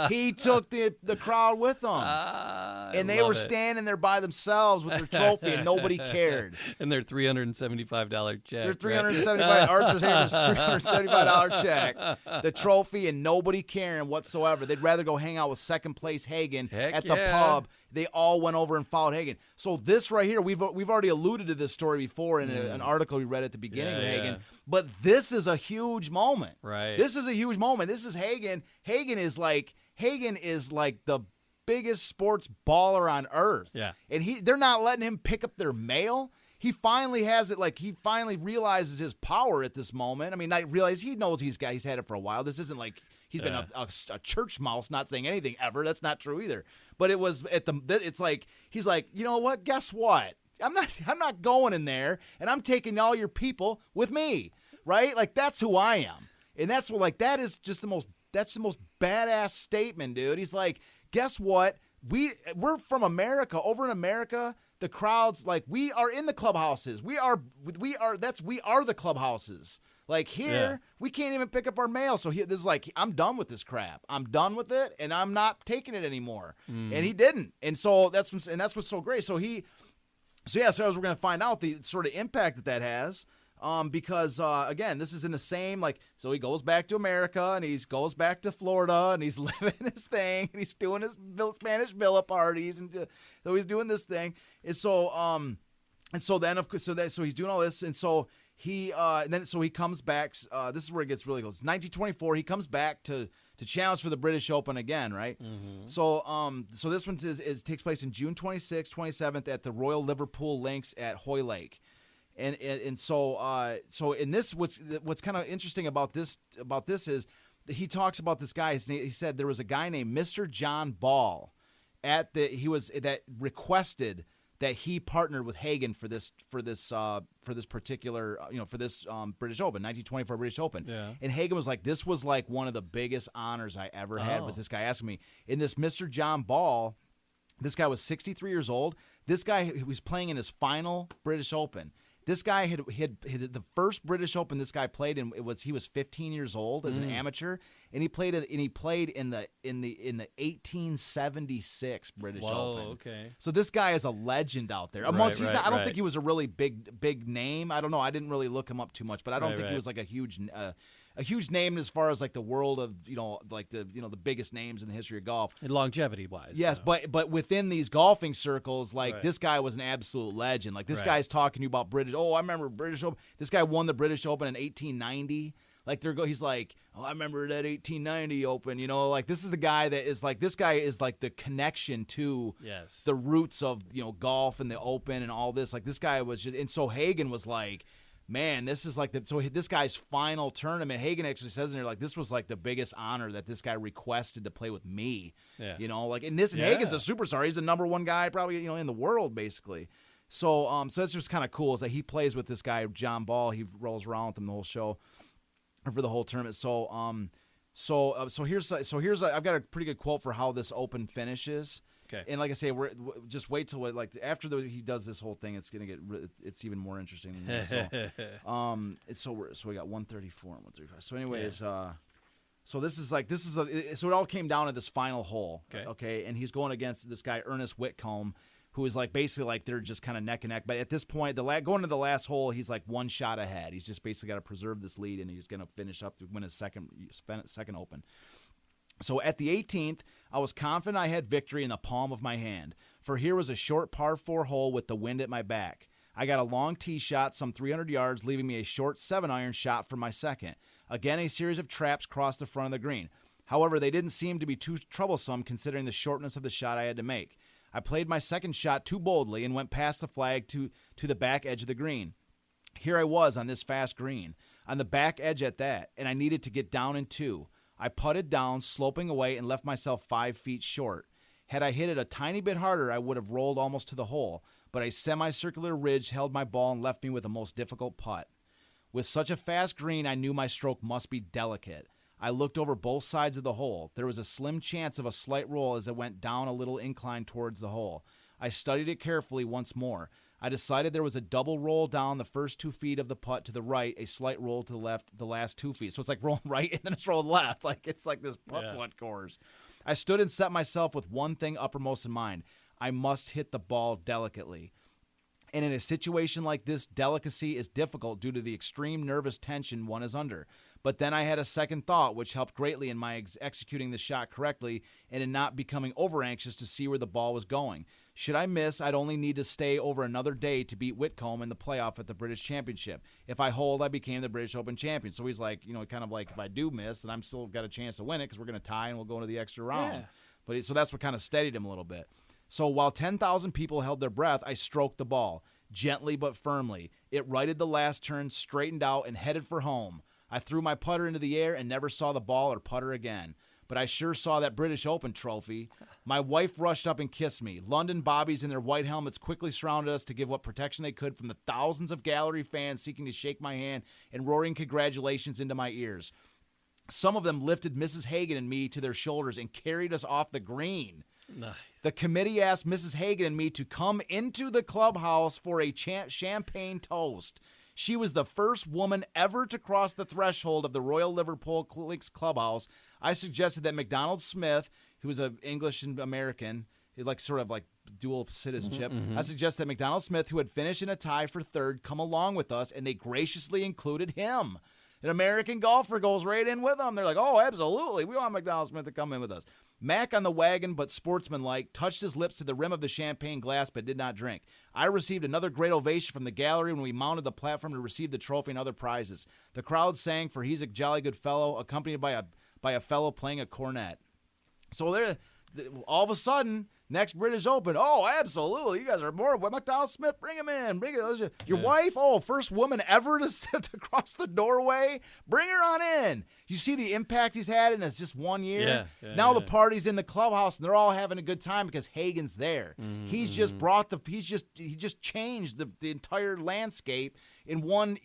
He took the crowd with him. And they were standing there by themselves with their trophy, and nobody cared. And their $375 check. Their $375, Arthur Havers' $375 check. The trophy, and nobody caring whatsoever. They'd rather go hang out with second-place Hagen at the pub. They all went over and followed Hagen. So this right here, we've already alluded to this story before in an article we read at the beginning of Hagen. But this is a huge moment. Right. This is a huge moment. This is Hagen. Hagen is like the biggest sports baller on earth. Yeah. And they're not letting him pick up their mail. He finally has it. Like, he finally realizes his power at this moment. I mean, I realize he knows he's had it for a while. This isn't like he's been a church mouse not saying anything ever. That's not true either. But it was it's like he's like, you know what? Guess what? I'm not going in there, and I'm taking all your people with me, right? Like, that's who I am, and that's what, like, that is just the most badass statement, dude. He's like, guess what? We're from America. Over in America, the crowds, like, we are in the clubhouses. We are the clubhouses. Like, here, we can't even pick up our mail. So this is like, I'm done with this crap. I'm done with it, and I'm not taking it anymore. And he didn't. And so that's what's so great. So we're going to find out the sort of impact that has. Because, again, this is in the same, like, so he goes back to America, and he goes back to Florida, and he's living his thing, and he's doing his Spanish villa parties, and so he's doing this thing. And so, so he's doing all this, and so he comes back. This is where it gets really cool. It's 1924. He comes back to challenge for the British Open again, right? Mm-hmm. So this one takes place in June 26th, 27th at the Royal Liverpool Links at Hoylake. And so in this, what's kind of interesting about this is he talks about this guy. He said there was a guy named Mr. John Ball that requested that he partnered with Hagen for this particular British Open, 1924 British Open. Yeah. And Hagen was like, this was like one of the biggest honors I ever had. Was this guy asking me? In this Mr. John Ball, this guy was 63 years old. This guy was playing in his final British Open. This guy had the first British Open this guy played in. He was 15 years old as an amateur, and he played in the 1876 British Open. Okay. So this guy is a legend out there. I don't think he was a really big name. I don't know. I didn't really look him up too much, but I don't think he was like a huge name as far as like the world of the biggest names in the history of golf. And longevity wise. Yes, but within these golfing circles, like this guy was an absolute legend. Like this guy's talking to you about British. Oh, I remember British Open. This guy won the British Open in 1890. Like he's like, oh, I remember that 1890 Open. Like this is the guy that is like, this guy is like the connection to the roots of golf and the Open and all this. Like this guy was just, and so Hagen was like, man, this is like this guy's final tournament. Hagen actually says in there, like, this was like the biggest honor that this guy requested to play with me. Yeah. And Hagen's a superstar. He's the number one guy probably, in the world, basically. So that's just kind of cool is that he plays with this guy, John Ball. He rolls around with him the whole show or for the whole tournament. So here's I've got a pretty good quote for how this Open finishes. Okay. And like I say, just wait till he does this whole thing. It's gonna it's even more interesting than this. So we got 134 and 135. So anyways, so so it all came down to this final hole. Okay, and he's going against this guy Ernest Whitcomb, who is like basically like they're just kind of neck and neck. But at this point, going to the last hole, he's like one shot ahead. He's just basically got to preserve this lead, and he's gonna finish up to win his second Open. So at the 18th, I was confident I had victory in the palm of my hand, for here was a short par 4 hole with the wind at my back. I got a long tee shot some 300 yards, leaving me a short 7-iron shot for my second. Again, a series of traps crossed the front of the green. However, they didn't seem to be too troublesome considering the shortness of the shot I had to make. I played my second shot too boldly and went past the flag to the back edge of the green. Here I was on this fast green, on the back edge at that, and I needed to get down in 2. I putted down, sloping away, and left myself 5 feet short. Had I hit it a tiny bit harder, I would have rolled almost to the hole, but a semicircular ridge held my ball and left me with a most difficult putt. With such a fast green, I knew my stroke must be delicate. I looked over both sides of the hole. There was a slim chance of a slight roll as it went down a little incline towards the hole. I studied it carefully once more. I decided there was a double roll down the first 2 feet of the putt to the right, a slight roll to the left the last 2 feet. So it's like rolling right and then it's rolling left. Like it's like this putt course. I stood and set myself with one thing uppermost in mind. I must hit the ball delicately. And in a situation like this, delicacy is difficult due to the extreme nervous tension one is under. But then I had a second thought, which helped greatly in my executing the shot correctly and in not becoming over-anxious to see where the ball was going. Should I miss, I'd only need to stay over another day to beat Whitcomb in the playoff at the British Championship. If I hold, I became the British Open champion. So he's like, kind of like, if I do miss, then I'm still got a chance to win it because we're going to tie and we'll go into the extra round. Yeah. But so that's what kind of steadied him a little bit. So while 10,000 people held their breath, I stroked the ball, gently but firmly. It righted the last turn, straightened out, and headed for home. I threw my putter into the air and never saw the ball or putter again. But I sure saw that British Open trophy. My wife rushed up and kissed me. London Bobbies in their white helmets quickly surrounded us to give what protection they could from the thousands of gallery fans seeking to shake my hand and roaring congratulations into my ears. Some of them lifted Mrs. Hagen and me to their shoulders and carried us off the green. Nice. The committee asked Mrs. Hagen and me to come into the clubhouse for a champagne toast. She was the first woman ever to cross the threshold of the Royal Liverpool Links clubhouse. I suggested that McDonald Smith, who was an English and American, sort of dual citizenship. I suggested that McDonald Smith, who had finished in a tie for third, come along with us, and they graciously included him. An American golfer goes right in with them. They're like, oh, absolutely. We want McDonald Smith to come in with us. Mac on the wagon, but sportsmanlike, touched his lips to the rim of the champagne glass, but did not drink. I received another great ovation from the gallery when we mounted the platform to receive the trophy and other prizes. The crowd sang for He's a Jolly Good Fellow, accompanied by a fellow playing a cornet. So there, all of a sudden, next British Open, oh, absolutely, you guys are more. McDonald Smith, bring him in. Bring it. Your wife, oh, first woman ever to sit across the doorway. Bring her on in. You see the impact he's had in just 1 year? Now the party's in the clubhouse, and they're all having a good time because Hagen's there. He's just brought he just changed the entire landscape in one,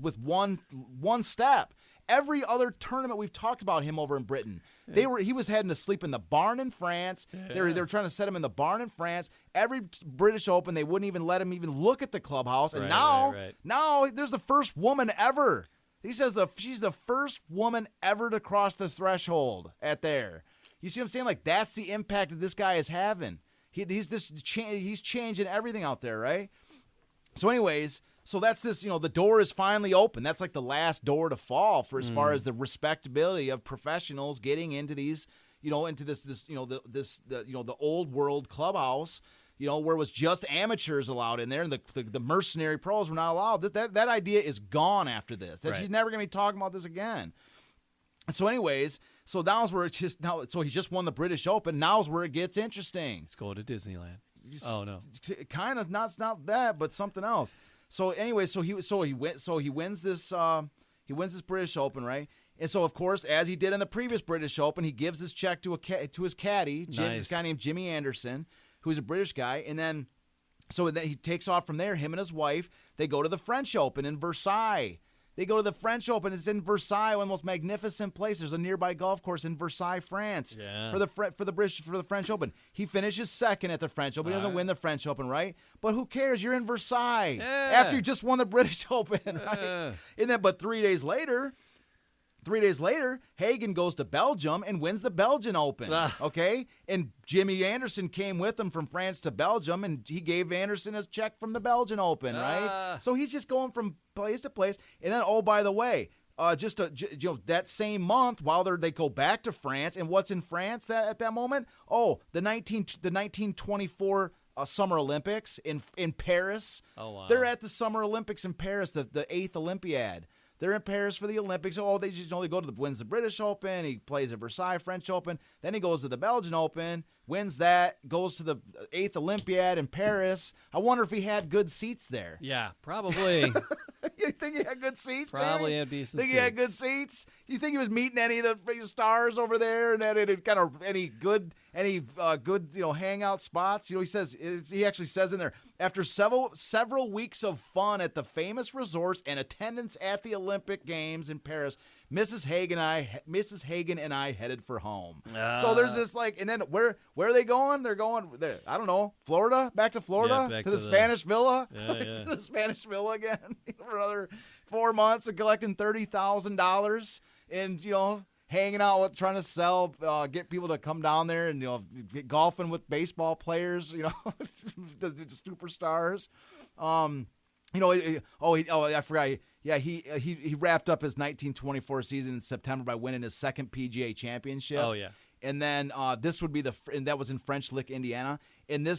with one step. Every other tournament we've talked about him over in Britain, he was heading to sleep in the barn in France. They were trying to set him in the barn in France. Every British Open, they wouldn't even let him even look at the clubhouse. And now there's the first woman ever. He says she's the first woman ever to cross this threshold at there. You see what I'm saying? Like, that's the impact that this guy is having. He's changing everything out there, right? So anyways, so that's this, the door is finally open. That's like the last door to fall for as far as the respectability of professionals getting into these, into the old world clubhouse, where it was just amateurs allowed in there and the mercenary pros were not allowed. That idea is gone after this. He's never going to be talking about this again. So anyways, so now's where so he just won the British Open. Now's where it gets interesting. He's going to Disneyland. Oh no. Kind of not that, but something else. So anyway, he wins this British Open, right? And so of course, as he did in the previous British Open, he gives his check to his caddy, this guy named Jimmy Anderson, who's a British guy, and then he takes off from there. Him and his wife, they go to the French Open in Versailles. They go to the French Open. It's in Versailles, one of the most magnificent places. There's a nearby golf course in Versailles, France, for the French Open. He finishes second at the French Open. He doesn't win the French Open, right? But who cares? You're in Versailles after you just won the British Open, right? And then, but 3 days later, Hagen goes to Belgium and wins the Belgian Open, okay? And Jimmy Anderson came with him from France to Belgium, and he gave Anderson his check from the Belgian Open, right? So he's just going from place to place. And then, oh, by the way, that same month, while they go back to France, and what's in France at that moment? Oh, the 1924 Summer Olympics in Paris. Oh, wow. They're at the Summer Olympics in Paris, the 8th Olympiad. They're in Paris for the Olympics. Oh, they go to wins the British Open. He plays at Versailles French Open. Then he goes to the Belgian Open, wins that, goes to the 8th Olympiad in Paris. I wonder if he had good seats there. Yeah, probably. You think he had good seats? Probably had decent seats. Think he had good seats? Do you think he was meeting any of the stars over there and had any good hangout spots? He actually says in there, After several weeks of fun at the famous resorts and attendance at the Olympic Games in Paris, Mrs. Hagen and I headed for home. So there's this and then where are they going? They're going, I don't know, Florida? Back to Florida? Back to the Spanish Villa? Yeah. To the Spanish Villa again for another 4 months and collecting $30,000 and, hanging out with, trying to sell, get people to come down there and, get golfing with baseball players, the superstars. I forgot. Yeah, he wrapped up his 1924 season in September by winning his second PGA championship. Oh, yeah. And then this would be and that was in French Lick, Indiana. And the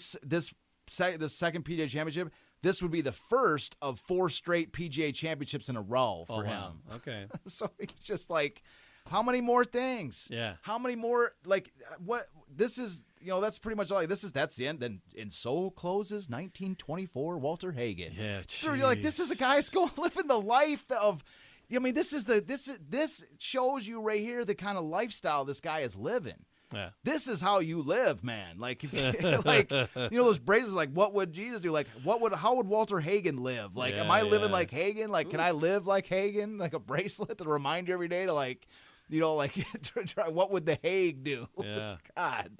second PGA championship, this would be the first of 4 straight PGA championships in a row for him. Wow. Okay. So he's just how many more things? Yeah. How many more? What? This is, that's pretty much all. That's the end. Then, and so closes 1924. Walter Hagen. Yeah. So you're this is a guy living the life of. This shows you right here the kind of lifestyle this guy is living. Yeah. This is how you live, man. Those phrases what would Jesus do? How would Walter Hagen live? Am I living like Hagen? Can I live like Hagen? Like a bracelet to remind you every day to what would the Hague do? Yeah. God.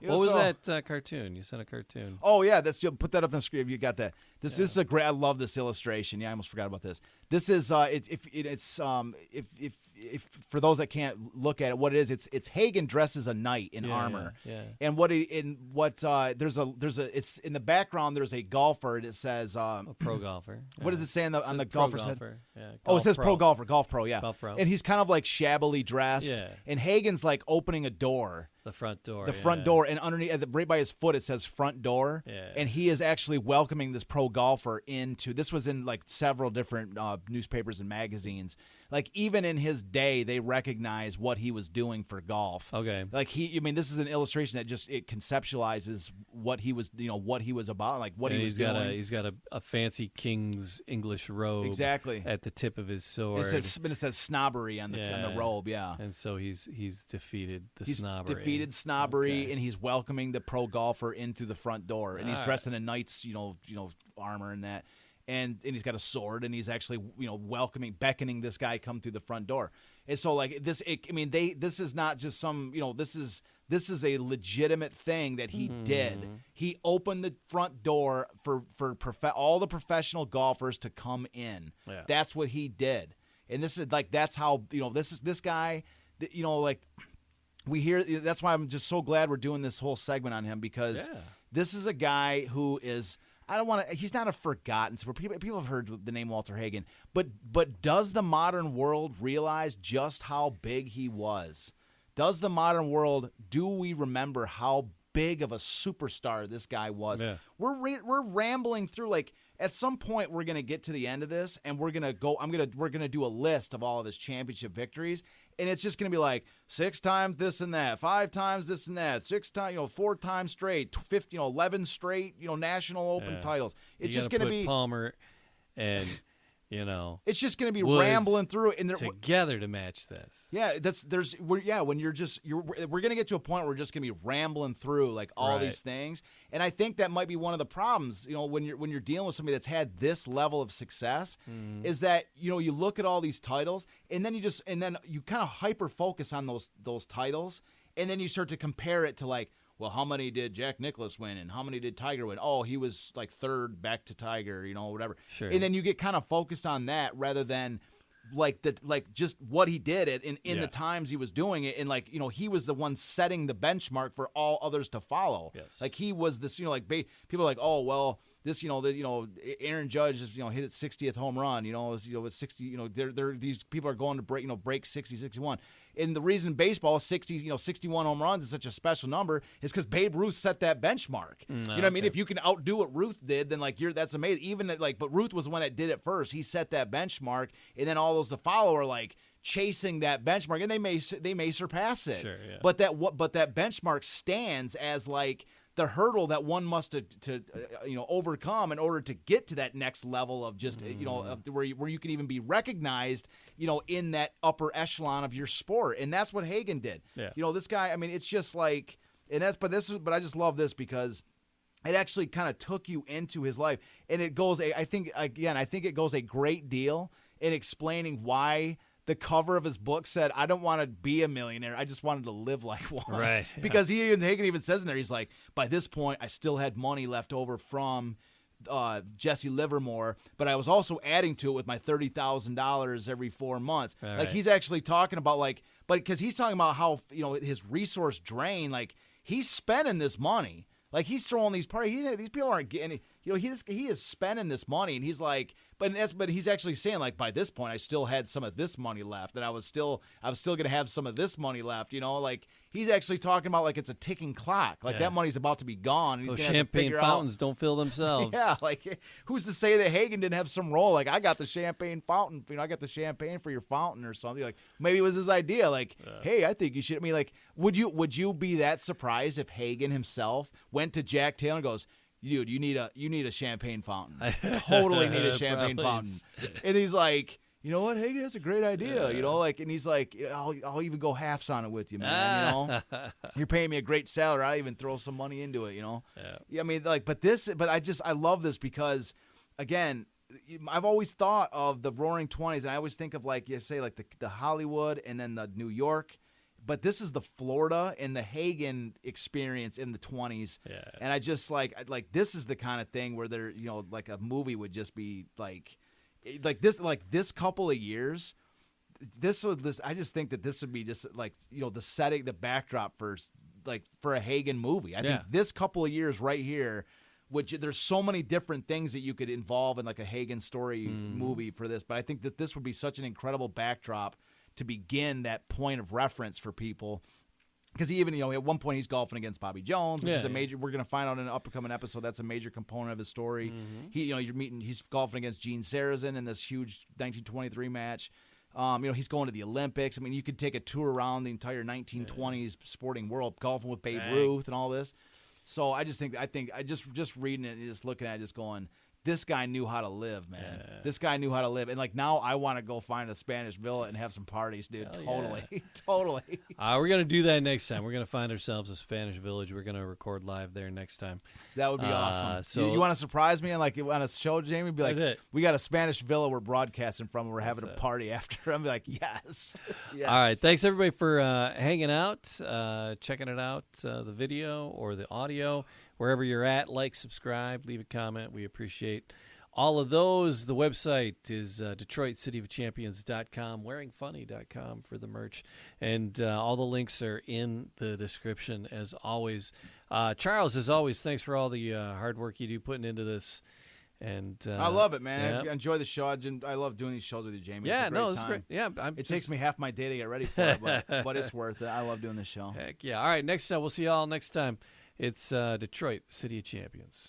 What was that cartoon? You sent a cartoon. Oh yeah, you'll put that up on the screen if you got that. This is a great. I love this illustration. Yeah, I almost forgot about this. This is if for those that can't look at it, what it is, it's Hagen dressed as a knight in armor. Yeah. And there's it's in the background. There's a golfer. And it says a pro golfer. What does it say on the golfer's head? Yeah, it says pro golfer, golf pro. Yeah, golf pro. And he's kind of shabbily dressed. Yeah. And Hagen's opening a door. The front door. The front door, and underneath, right by his foot, it says front door. Yeah. And he is actually welcoming this pro golfer into. This was in several different newspapers and magazines. Even in his day, they recognize what he was doing for golf. Okay. This is an illustration that just it conceptualizes what he was, what he was about, what he was doing. He's got a fancy king's English robe. Exactly. At the tip of his sword. It says snobbery on the robe. Yeah. And so he's defeated the snobbery. Defeated snobbery, and he's welcoming the pro golfer into the front door, and he's dressed in a knight's armor and that, and he's got a sword, and he's actually beckoning this guy come through the front door. And so this is not just some this is a legitimate thing that he did. He opened the front door for all the professional golfers to come in. Yeah. That's what he did, and this is that's how this guy we hear. That's why I'm just so glad we're doing this whole segment on him, because this is a guy who is. He's not a forgotten. So people have heard the name Walter Hagen, but does the modern world realize just how big he was? Does the modern world? Do we remember how big of a superstar this guy was? Yeah. We're rambling through. At some point, we're gonna get to the end of this, and we're gonna do a list of all of his championship victories, and it's just gonna be 6 times this and that, 5 times this and that, 6 times, 4 times straight, 50, 11 straight, national open titles. It's just gonna be Palmer and. It's just going to be Woods rambling through it, and together to match this. Yeah, we're going to get to a point where we're just going to be rambling through all these things, and I think that might be one of the problems. When you're dealing with somebody that's had this level of success, is that you look at all these titles, and then you kind of hyper focus on those titles, and then you start to compare it to well, how many did Jack Nicklaus win, and how many did Tiger win? Oh, he was third back to Tiger, whatever. Sure. And then you get kind of focused on that rather than just what he did in the times he was doing it, and he was the one setting the benchmark for all others to follow. Yes. He was this, people are oh well, this Aaron Judge just hit his 60th home run, with 60, these people are going to break 60, 61. And the reason baseball 61 home runs is such a special number is because Babe Ruth set that benchmark. You know what I mean? If you can outdo what Ruth did, then that's amazing. Even but Ruth was the one that did it first. He set that benchmark, and then all those to follow are chasing that benchmark, and they may surpass it. Sure, yeah. But that benchmark stands as the hurdle that one must to overcome in order to get to that next level of just where you can even be recognized in that upper echelon of your sport, and that's what Hagen did. Yeah. This guy, it's just but I just love this because it actually kind of took you into his life. And it goes, I think it goes a great deal in explaining why the cover of his book said, I don't want to be a millionaire. I just wanted to live like one. Right. Yeah. Because Hagen even says in there, he's like, by this point, I still had money left over from Jesse Livermore, but I was also adding to it with my $30,000 every 4 months. All like right. He's actually talking about but because he's talking about how, his resource drain, like he's spending this money. Like he's throwing these parties. These people aren't getting. He is spending this money, and he's like, but he's actually saying like, by this point, I still had some of this money left, and I was still going to have some of this money left. Like he's actually talking about like it's a ticking clock. Like that money's about to be gone. And he's those gonna have to champagne figure fountains out, don't fill themselves. Yeah, like who's to say that Hagen didn't have some role? Like I got the champagne fountain. I got the champagne for your fountain or something. Like maybe it was his idea. Like, hey, I think you should. I mean, like, would you be that surprised if Hagen himself went to Jack Taylor and goes, dude, you need a champagne fountain. Totally need a champagne fountain. And he's like, you know what, Hagen, that's a great idea. And he's like, I'll even go halves on it with you, man. You're paying me a great salary. I'll even throw some money into it. Yeah. I mean, like, but I love this because, again, I've always thought of the Roaring 20s, and I always think of like the Hollywood and then the New York. But this is the Florida and the Hagen experience in the 20s. Yeah. And I just like this is the kind of thing where there, like a movie would just be like this couple of years. I just think that this would be just like, the setting, the backdrop for a Hagen movie. I think this couple of years right here, which there's so many different things that you could involve in like a Hagen story movie for this. But I think that this would be such an incredible backdrop to begin that point of reference for people. Because he even, at one point he's golfing against Bobby Jones, which is a major, we're going to find out in an upcoming episode, that's a major component of his story. He's golfing against Gene Sarazen in this huge 1923 match. He's going to the Olympics. I mean, you could take a tour around the entire 1920s sporting world, golfing with Babe Ruth and all this. So I just think just reading it and just looking at it, just going, this guy knew how to live, man. Yeah. This guy knew how to live. And, like, now I want to go find a Spanish villa and have some parties, dude. Hell totally. yeah. Totally. We're going to do that next time. We're going to find ourselves a Spanish village. We're going to record live there next time. That would be awesome. So you want to surprise me and, like, on a show, Jamie? Be like, we got a Spanish villa we're broadcasting from and we're having a party after. I'm like, yes. Yes. All right. Thanks, everybody, for hanging out, checking it out, the video or the audio. Wherever you're at, like, subscribe, leave a comment. We appreciate all of those. The website is DetroitCityOfChampions.com, wearingfunny.com for the merch. And all the links are in the description, as always. Charles, as always, thanks for all the hard work you do putting into this. And I love it, man. I enjoy the show. I love doing these shows with you, Jamie. Yeah, it's great. Yeah, it takes me half my day to get ready for it, but it's worth it. I love doing this show. Heck yeah. All right, next time. We'll see you all next time. It's Detroit, City of Champions.